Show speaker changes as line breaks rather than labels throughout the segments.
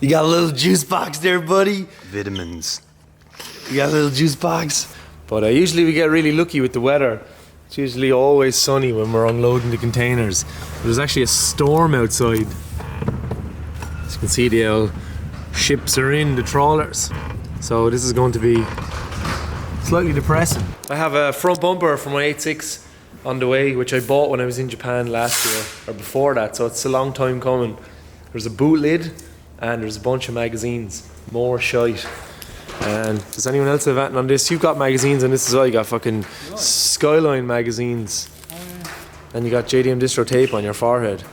You got a little juice box there, buddy.
Vitamins.
You got a little juice box. But usually we get really lucky with the weather. It's usually always sunny when we're unloading the containers. There's actually a storm outside. As you can see, the old ships are in, the trawlers. So this is going to be slightly depressing. I have a front bumper for my 86 on the way, which I bought when I was in Japan last year, or before that, so it's a long time coming. There's a boot lid and there's a bunch of magazines. More shite. And does anyone else have anything on this? You've got magazines on this as well. You got fucking Skyline magazines. And you got JDM Distro tape on your forehead.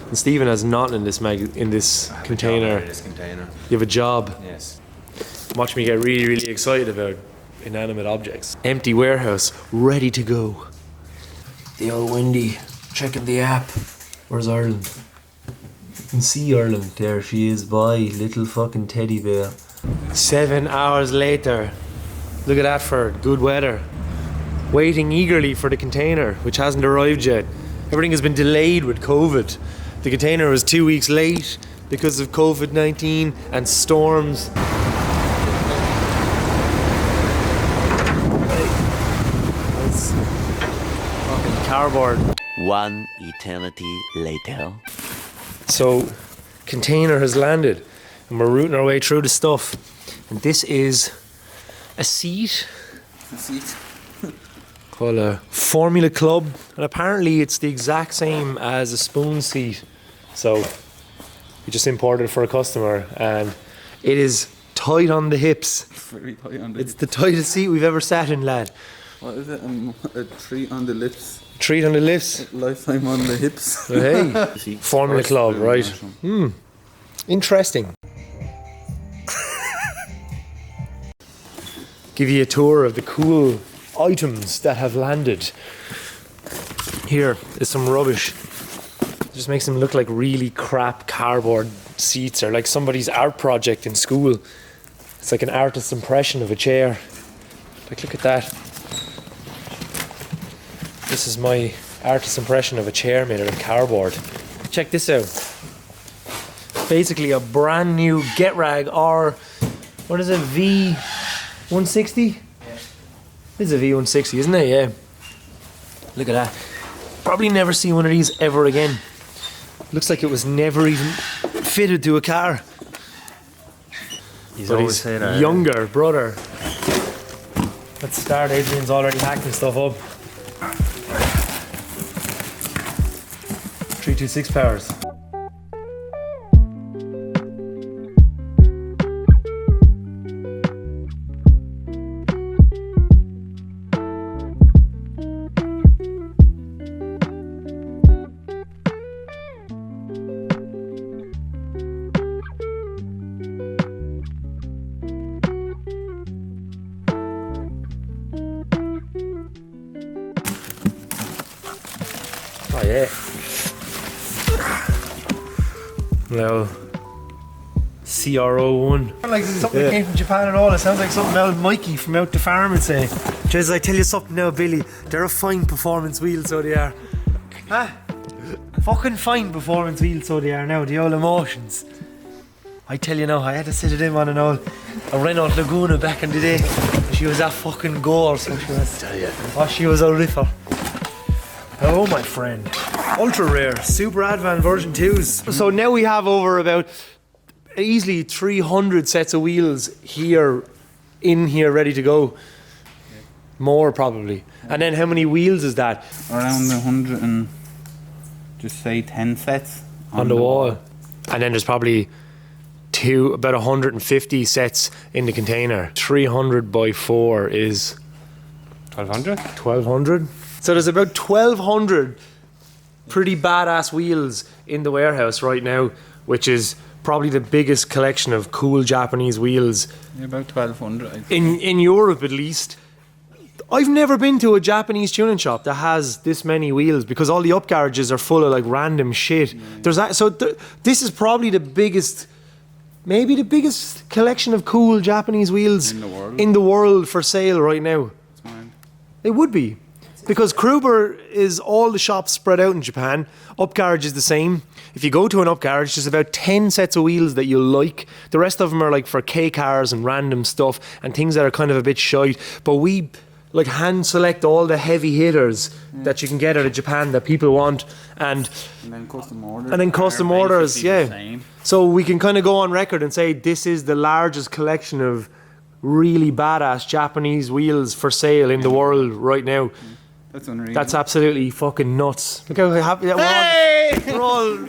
And Stephen has nothing in this container. You have a job.
Yes.
Watch me get really, really excited about inanimate objects. Empty warehouse, ready to go. The old Wendy, checking the app. Where's Ireland? You can see Ireland. There she is, by little fucking teddy bear. 7 hours later. Look at that for good weather. Waiting eagerly for the container, which hasn't arrived yet. Everything has been delayed with COVID. The container was 2 weeks late because of COVID-19 and storms. It's fucking cardboard.
One eternity later.
So, container has landed and we're routing our way through the stuff. And this is a seat. Called a Formula Club, and apparently it's the exact same as a spoon seat. So we just imported it for a customer, and it is tight on the hips.
Very tight on the
It's the tightest seat we've ever sat in, lad.
What is it? A treat on the lips.
Treat on the lips.
Lifetime on the hips.
Hey, Formula Club, right? Interesting. Give you a tour of the cool items that have landed. Here is some rubbish. It just makes them look like really crap cardboard seats, or like somebody's art project in school. It's like an artist's impression of a chair. Like, look at that. This is my artist's impression of a chair made out of cardboard. Check this out. Basically a brand new Get Rag, or what is it, V160? This is a V160, isn't it? Yeah. Look at that. Probably never see one of these ever again. Looks like it was never even fitted to a car.
He's
But
always
his
saying that.
younger brother. Let's start. Adrian's already hacking stuff up. 326 powers. Oh yeah. Well, CR01. Like something that came from Japan at all. It sounds like something old Mikey from out the farm would say. Jez, I tell you something now, Billy. They're a fine performance wheel, so they are. Huh? Fucking fine performance wheel, so they are now. The old Emotions. I tell you now, I had to sit it in on a Renault Laguna back in the day. She was that fucking goal, so she was. Oh, she was a ripper. Oh my friend. Ultra rare, super advanced version 2s. So now we have over about easily 300 sets of wheels in here ready to go. More probably. And then how many wheels is that?
Around 100 and just say 10 sets
on the wall. And then there's probably about 150 sets in the container. 300 by 4 is
1200?
1200. So there's about 1200 pretty badass wheels in the warehouse right now, which is probably the biggest collection of cool Japanese wheels.
Yeah, about 1200.
In Europe at least. I've never been to a Japanese tuning shop that has this many wheels, because all the up garages are full of like random shit. This is probably the biggest, maybe the biggest collection of cool Japanese wheels
in the world
for sale right now.
It's mine.
It would be. Because Kruber is all the shops spread out in Japan. Up garage is the same. If you go to an up garage, there's about 10 sets of wheels that you'll like. The rest of them are like for K cars and random stuff and things that are kind of a bit shite. But we like hand select all the heavy hitters that you can get out of Japan that people want, and
then custom orders.
And then custom
are
orders,
basically
yeah.
the same.
So we can kind of go on record and say this is the largest collection of really badass Japanese wheels for sale in the world right now.
That's unreal.
That's absolutely fucking nuts. Look how happy that we're all.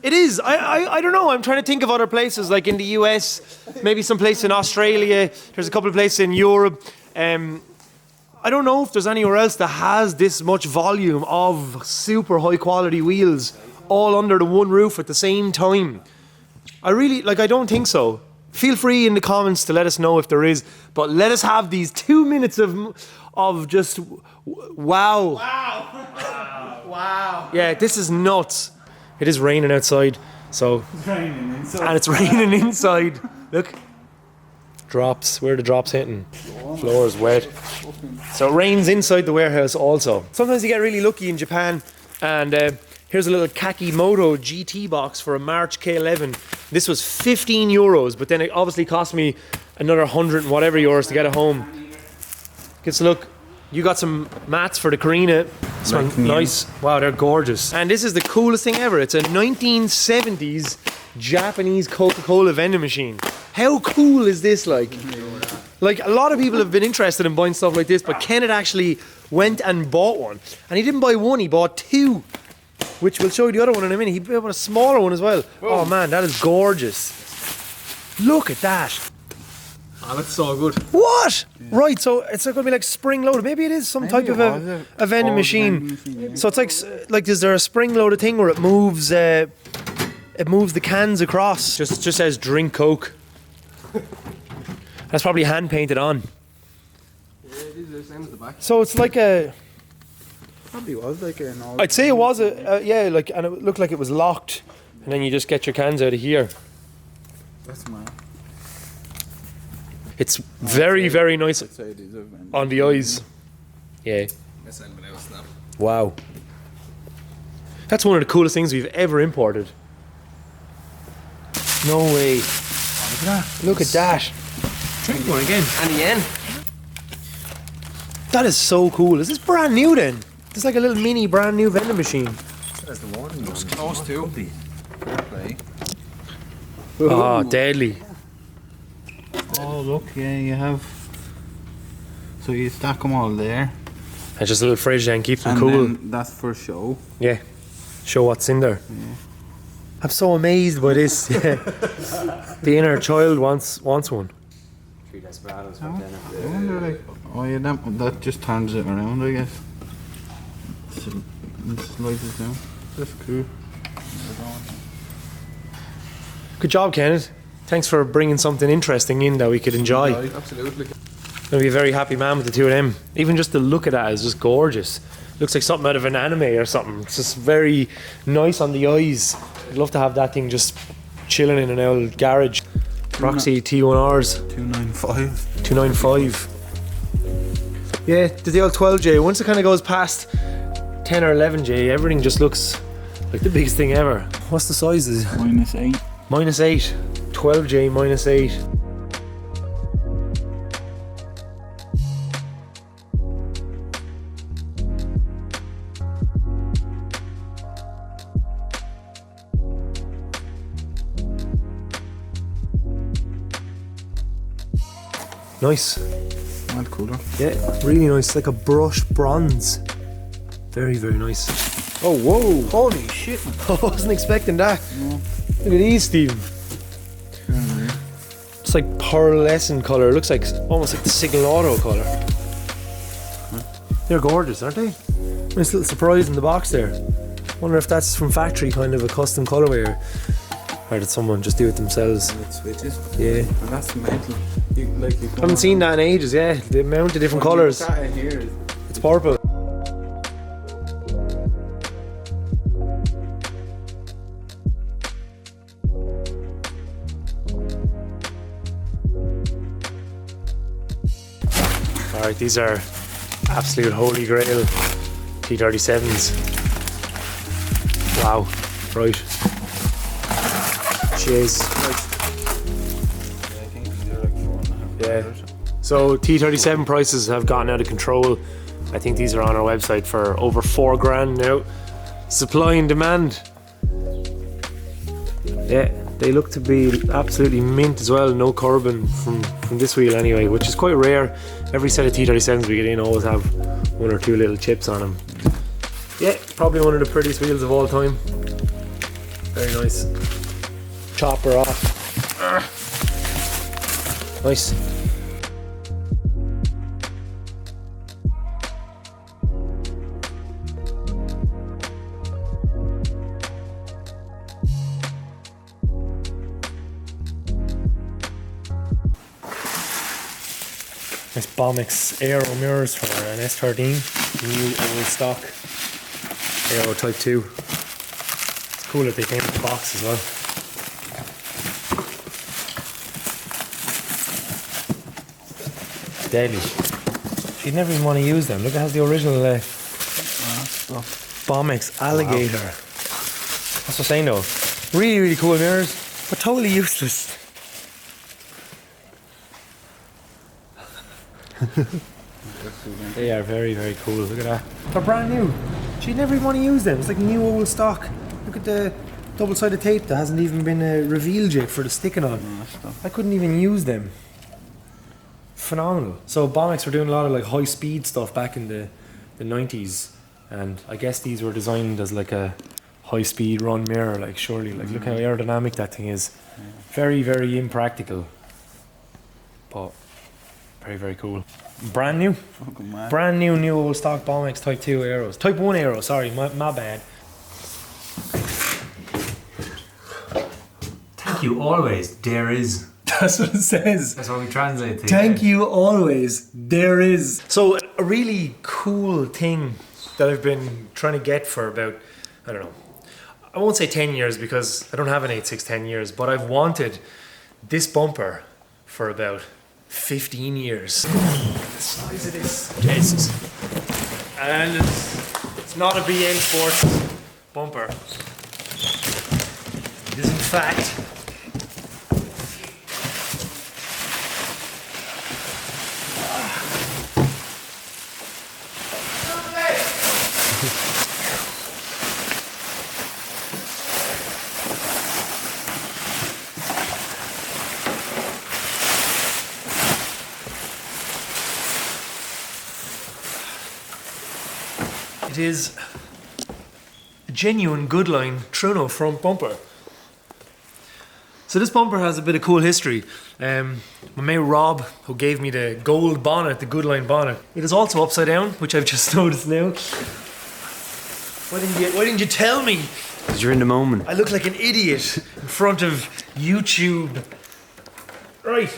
It is. I don't know. I'm trying to think of other places like in the US, maybe some place in Australia. There's a couple of places in Europe. I don't know if there's anywhere else that has this much volume of super high quality wheels all under the one roof at the same time. I don't think so. Feel free in the comments to let us know if there is, but let us have these 2 minutes of just wow. Wow. Yeah, this is nuts. It is raining outside, so
It's raining inside.
and it's raining inside. Look. Drops. Where are the drops hitting? Floor is wet. So it rains inside the warehouse also. Sometimes you get really lucky in Japan, and here's a little Kaki Moto GT box for a March K11. This was 15 euros, but then it obviously cost me another 100 and whatever euros to get it home. Gets a look. You got some mats for the Carina. This one, nice. Wow, they're gorgeous. And this is the coolest thing ever. It's a 1970s Japanese Coca-Cola vending machine. How cool is this? Like a lot of people have been interested in buying stuff like this, but Kenneth actually went and bought one. And he didn't buy one, he bought two, which we'll show you the other one in a minute. He bought a smaller one as well. Whoa. Oh man, that is gorgeous. Look at that.
Oh, that's so good.
What? Yeah. Right, so it's going to be like spring loaded. Maybe it is some type of a vending machine.
Yeah.
So it's like is there a spring loaded thing where it moves the cans across? Just says drink Coke. That's probably hand painted on.
Yeah, it is the same as the back.
So it's like a.
Probably was like an old.
I'd say it was yeah, like, and it looked like it was locked, and then you just get your cans out of here.
That's mad.
It's very, very nice
I'd say it is a vending
on the eyes. Yeah.
That's anyone else now.
Wow. That's one of the coolest things we've ever imported. No way.
Look at that.
Look at that.
Drink one again. And the end.
That is so cool. Is this brand new then? It's like a little mini brand new vending machine.
That's the warning. It was close to.
Fair play.
Oh, deadly.
Oh look, yeah, you have. So you stack them all there.
And just a little fridge then, keep them
And
cool.
then that's for show.
Yeah. Show what's in there.
Yeah.
I'm so amazed by this. Yeah. The inner child wants one.
3 desperados
Oh,
for dinner.
I wonder, like, oh yeah, that just turns it around, I guess. So it slides it down. That's cool.
Good job, Kenneth. Thanks for bringing something interesting in that we could enjoy.
Absolutely.
Gonna be a very happy man with the two of them. Even just the look of that is just gorgeous. Looks like something out of an anime or something. It's just very nice on the eyes. I'd love to have that thing just chilling in an old garage. Roxy T1Rs.
295.
295. Yeah, the old 12J. Once it kind of goes past 10 or 11J, everything just looks like the biggest thing ever. What's the sizes?
-8.
-8. 12J -8. Nice.
Mad cooler.
Yeah, really nice. Like a brushed bronze. Very, very nice. Oh, whoa.
Holy shit.
I wasn't expecting that.
No.
Look at these, Steve. It's like pearlescent colour. It looks like almost like the Signal Auto colour. They're gorgeous, aren't they? Nice little surprise in the box there. Wonder if that's from factory, kind of a custom colourway, or did someone just do it themselves?
It switches.
Yeah.
And that's mental. You
Haven't seen that in ages, yeah. The amount of different colours.
Here is
It's purple. Alright, these are Absolute holy grail T37s. Wow, right. Jeez. Yeah. So T37 prices have gotten out of control. I think these are on our website for over $4,000 now. Supply and demand. Yeah, they look to be absolutely mint as well. No carbon from this wheel anyway, which is quite rare. Every set of T37s we get in always have 1 or 2 little chips on them. Yeah, probably one of the prettiest wheels of all time. Very nice. Chopper off. Nice. Nice Bomex Aero mirrors for an S13, new old stock Aero Type 2. It's cool that they came in the box as well. Deadly. You'd never even want to use them. Look, it has the original Bomex alligator. Wow. That's what I'm saying though. Really, really cool mirrors, but totally useless. They are very, very cool. Look at that. They're brand new. You'd never even want to use them. It's like new old stock. Look at the double-sided tape that hasn't even been revealed yet for the sticking on. I couldn't even use them. Phenomenal. So Bomex were doing a lot of like high-speed stuff back in the 90s, and I guess these were designed as like a high-speed run mirror. Like surely, like look how aerodynamic that thing is. Very, very impractical, but very, very cool. Brand new. Brand new old stock Bomex Type 2 Aeros. Type 1 Aero, sorry, my bad. Thank you always, there is. That's what it says.
That's what we translate to.
Thank you always, there is. So a really cool thing that I've been trying to get for about, I don't know, I won't say 10 years because I don't have an 86 10 years, but I've wanted this bumper for about 15 years. The size of this. Jesus. And it's not a BN Sports bumper. It is in fact it is a genuine Goodline Truno front bumper. So this bumper has a bit of cool history. My mate Rob, who gave me the gold bonnet, the Goodline bonnet, it is also upside down, which I've just noticed now. Why didn't you tell me?
Because you're in the moment.
I look like an idiot in front of YouTube. Right,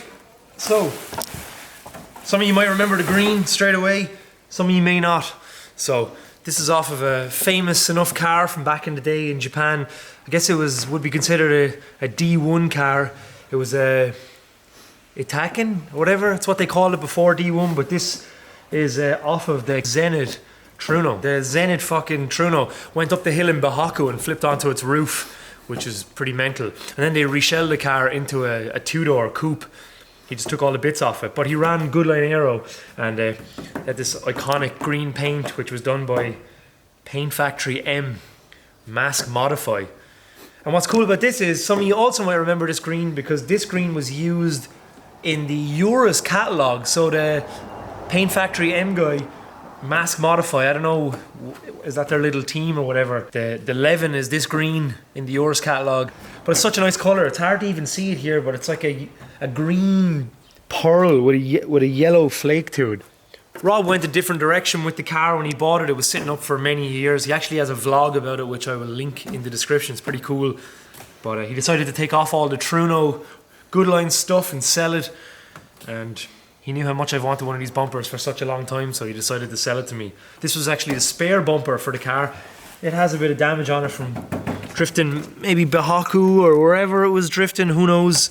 so some of you might remember the green straight away, some of you may not. So this is off of a famous enough car from back in the day in Japan. I guess it would be considered a D1 car. It was a Itaken, whatever. It's what they called it before D1, but this is off of the Zenit Truno. The Zenit fucking Truno went up the hill in Bahaku and flipped onto its roof, which is pretty mental. And then they reshelled the car into a two-door coupe. He just took all the bits off it, but he ran Goodline Aero and had this iconic green paint, which was done by Paint Factory M, Mask Modify. And what's cool about this is some of you also might remember this green because this green was used in the Urus catalogue. So the Paint Factory M guy, Mask Modify, I don't know, is that their little team or whatever? The Levin is this green in the Urus catalogue, but it's such a nice colour. It's hard to even see it here, but it's like a green pearl with a yellow flake to it. Rob went a different direction with the car when he bought it. It was sitting up for many years. He actually has a vlog about it, which I will link in the description. It's pretty cool. But he decided to take off all the Truno Goodline stuff and sell it. And he knew how much I've wanted one of these bumpers for such a long time, so he decided to sell it to me. This was actually the spare bumper for the car. It has a bit of damage on it from drifting maybe Bahaku or wherever it was drifting, who knows.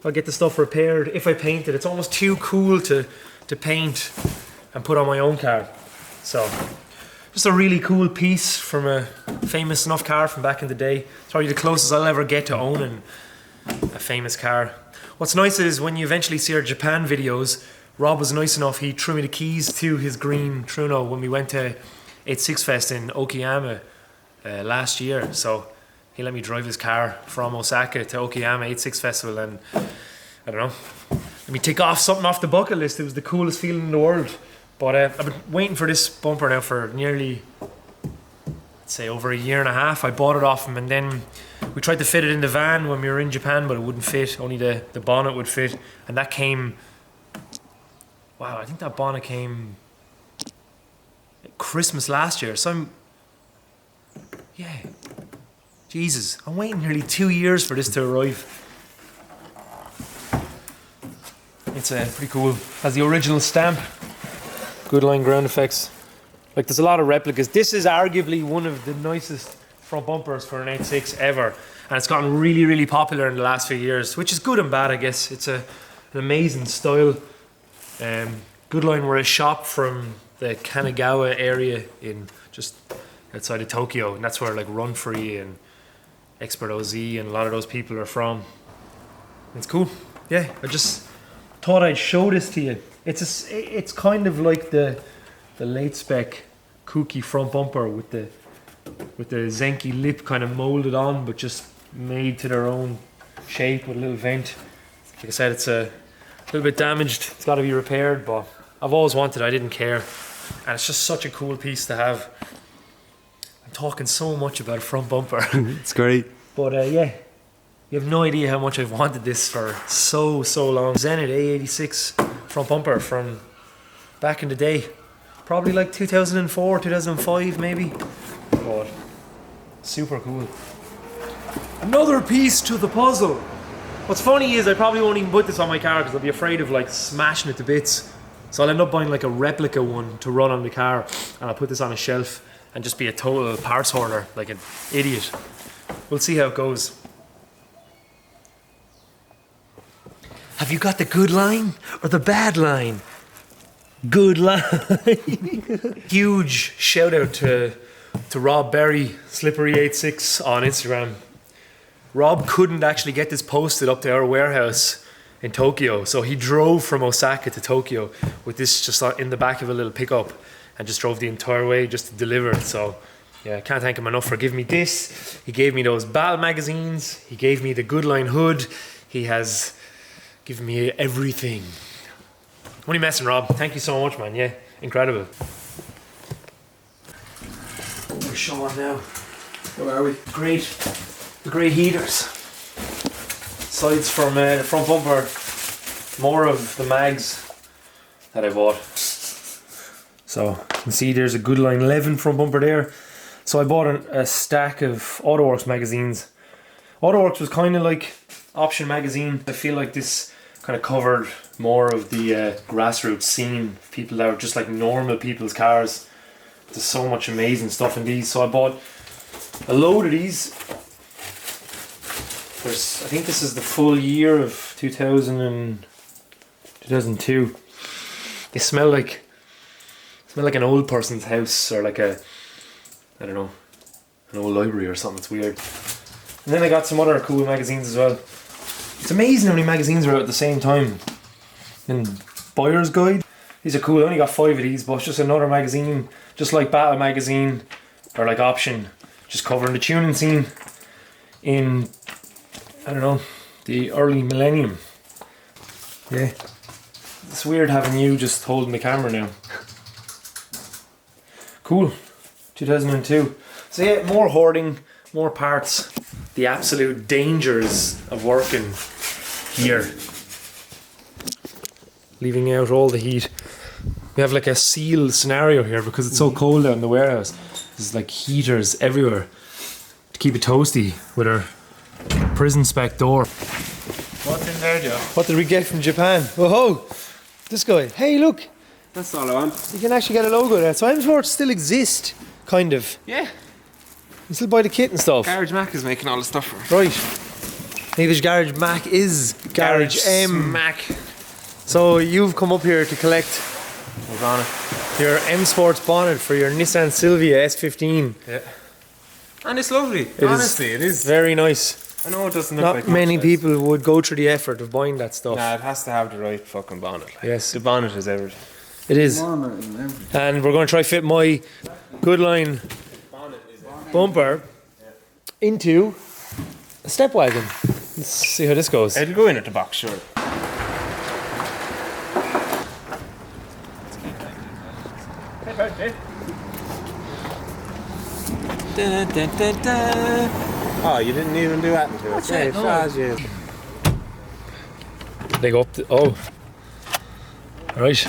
I'll get the stuff repaired if I paint it. It's almost too cool to paint and put on my own car. So just a really cool piece from a famous enough car from back in the day. It's probably the closest I'll ever get to owning a famous car. What's nice is when you eventually see our Japan videos, Rob was nice enough, he threw me the keys to his green Truno when we went to 86 Fest in Okayama last year. So he let me drive his car from Osaka to Okayama 86 Festival, and I don't know, let me tick off something off the bucket list. It was the coolest feeling in the world. But I've been waiting for this bumper now for nearly, I'd say, over a year and a half. I bought it off him, and then we tried to fit it in the van when we were in Japan, but it wouldn't fit. Only the bonnet would fit, and that came, wow, I think that bonnet came Christmas last year. So yeah, Jesus, I'm waiting nearly 2 years for this to arrive. It's pretty cool. Has the original stamp. Goodline ground effects. Like, there's a lot of replicas. This is arguably one of the nicest front bumpers for an 86 ever, and it's gotten really, really popular in the last few years, which is good and bad, I guess. It's an amazing style. Goodline were a shop from the Kanagawa area in just outside of Tokyo, and that's where like Run Free and Expert OZ and a lot of those people are from. It's cool. Yeah, I just thought I'd show this to you. It's kind of like the late spec kooky front bumper with the Zenki lip kind of molded on, but just made to their own shape with a little vent. Like I said, it's a little bit damaged. It's got to be repaired, but I've always wanted it. I didn't care, and it's just such a cool piece to have. I'm talking so much about a front bumper.
It's great.
But yeah, you have no idea how much I've wanted this for so long. Zenit A86 front bumper from back in the day, probably like 2004, 2005 maybe. But super cool. Another piece to the puzzle. What's funny is I probably won't even put this on my car because I'll be afraid of like smashing it to bits. So I'll end up buying like a replica one to run on the car, and I'll put this on a shelf and just be a total parts hoarder like an idiot. We'll see how it goes. Have you got the good line or the bad line? Good line. Huge shout out to Rob Berry, Slippery86 on Instagram. Rob couldn't actually get this posted up to our warehouse in Tokyo, so he drove from Osaka to Tokyo with this just in the back of a little pickup and just drove the entire way just to deliver it. So yeah, I can't thank him enough for giving me this. He gave me those battle magazines. He gave me the Goodline hood. He has given me everything. Only messing, Rob. Thank you so much, man. Yeah, incredible. We're showing now.
Where are we?
The great heaters. Sides from the front bumper. More of the mags that I bought. So you can see there's a Goodline 11 front bumper there. So I bought a stack of AutoWorks magazines. AutoWorks was kind of like Option magazine. I feel like this kind of covered more of the grassroots scene, people that were just like normal people's cars. There's so much amazing stuff in these. So I bought a load of these. I think this is the full year of 2002. They smell like an old person's house, or like I don't know, an old library or something. It's weird. And then I got some other cool magazines as well. It's amazing how many magazines are out at the same time. And Buyer's Guide. These are cool. I only got 5 of these, but it's just another magazine, just like Battle Magazine or like Option, just covering the tuning scene in, I don't know, the early millennium. Yeah. It's weird having you just holding the camera now. Cool. 2002. So yeah, more hoarding, more parts. The absolute dangers of working here. Leaving out all the heat. We have like a sealed scenario here because it's so cold out in the warehouse. There's like heaters everywhere to keep it toasty with our prison spec door.
What's in there, Joe?
What did we get from Japan? Whoa! This guy. Hey, look!
That's all I want.
You can actually get a logo there. So I'm sure it still exists, kind of.
Yeah.
You still buy the kit and stuff.
Garage Mac is making all the stuff for us.
Right. Neither's Garage Mac is Garage M.
Mac.
So you've come up here to collect
We're on it.
Your M Sports bonnet for your Nissan Silvia S15.
Yeah. And it's lovely. Honestly, it is.
Very nice.
I know it doesn't look
Not
like
many
much, guys.
people would go through the effort of buying that stuff.
Nah, it has to have the right fucking bonnet. Like.
Yes.
The bonnet is everything.
It is.
Bonnet and everything.
And we're going to try fit my Goodline bumper into a step wagon. Let's see how this goes.
It'll go in at the box, sure. Oh, you didn't even do that to it. Hey, Faz,
They go up. Oh. All right.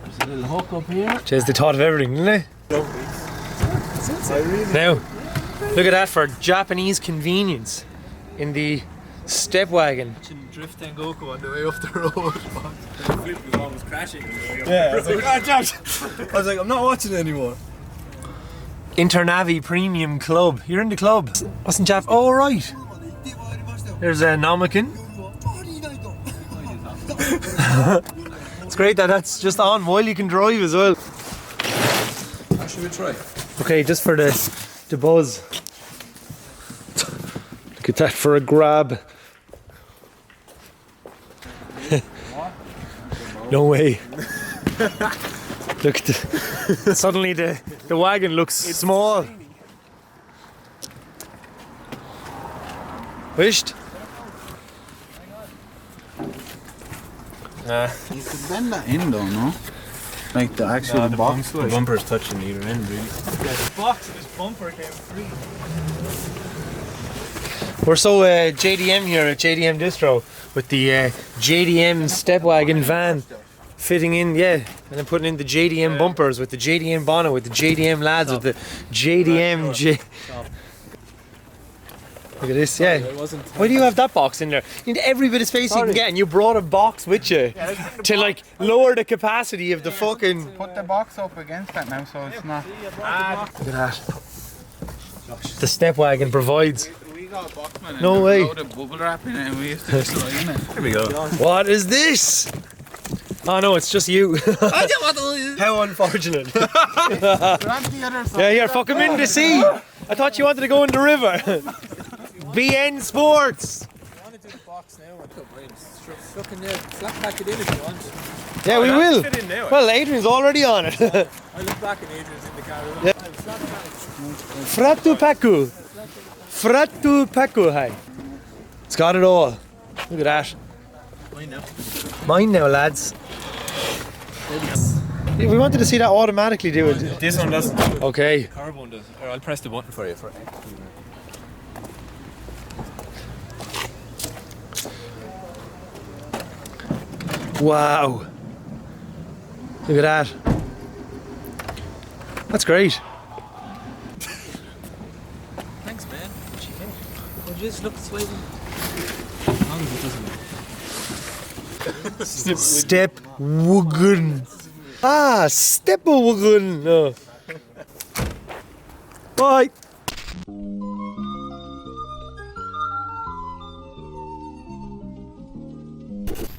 There's a little hook up here.
Jeez, they thought of everything, didn't they? Now, look at that for Japanese convenience in the step wagon.
Drift and Goku on the way up the road.
Flip was almost crashing.
Yeah, I was like, oh, Josh. I was like, I'm not watching it anymore.
Internavi Premium Club. You're in the club. Wasn't Jap? Oh, right. There's a Namakin. It's great that that's just on while you can drive as well.
How should we try?
Okay, just for the buzz. Look at that for a grab. No way. Look at suddenly the wagon looks small. Wished?
You could bend that in though, no? Like the actual box.
The bumper's touching either end, really.
The box of this bumper came free.
We're so JDM here at JDM Distro with the JDM step wagon van fitting in, yeah, and then putting in the JDM bumpers with the JDM bonnet with the JDM lads with the JDM Look at this, yeah. Why do you have that box in there? You need every bit of space you can get, and you brought a box with you to like lower the capacity of the fucking.
Put the box up against that now so it's not.
Look at that. The step wagon provides.
We got a box, man.
No way.
Load of bubble wrap in it and we used to just slide in it.
Here we go.
What is this? Oh no, it's just you. How unfortunate.
Grab the other side.
Yeah, here, fuck him in the sea. I thought you wanted to go in the river. BN Sports.
I want to do the box now. I could fucking flat pack it in if you want.
Yeah, we will.
Fit in now.
Well, Adrian's already on it.
I look back and Adrian's in the car.
Yeah. Fratu Paku. Fratu Paku, hi. It's got it all. Look at that. Mine now, lads. We wanted to see that automatically do it.
This one doesn't.
Okay.
Carbon does. Or I'll press the button for you.
Wow. Look at that. That's great.
Thanks, man. Well, just look slightly. As long as it doesn't.
Step wagon. Ah, step wagon. No. Bye.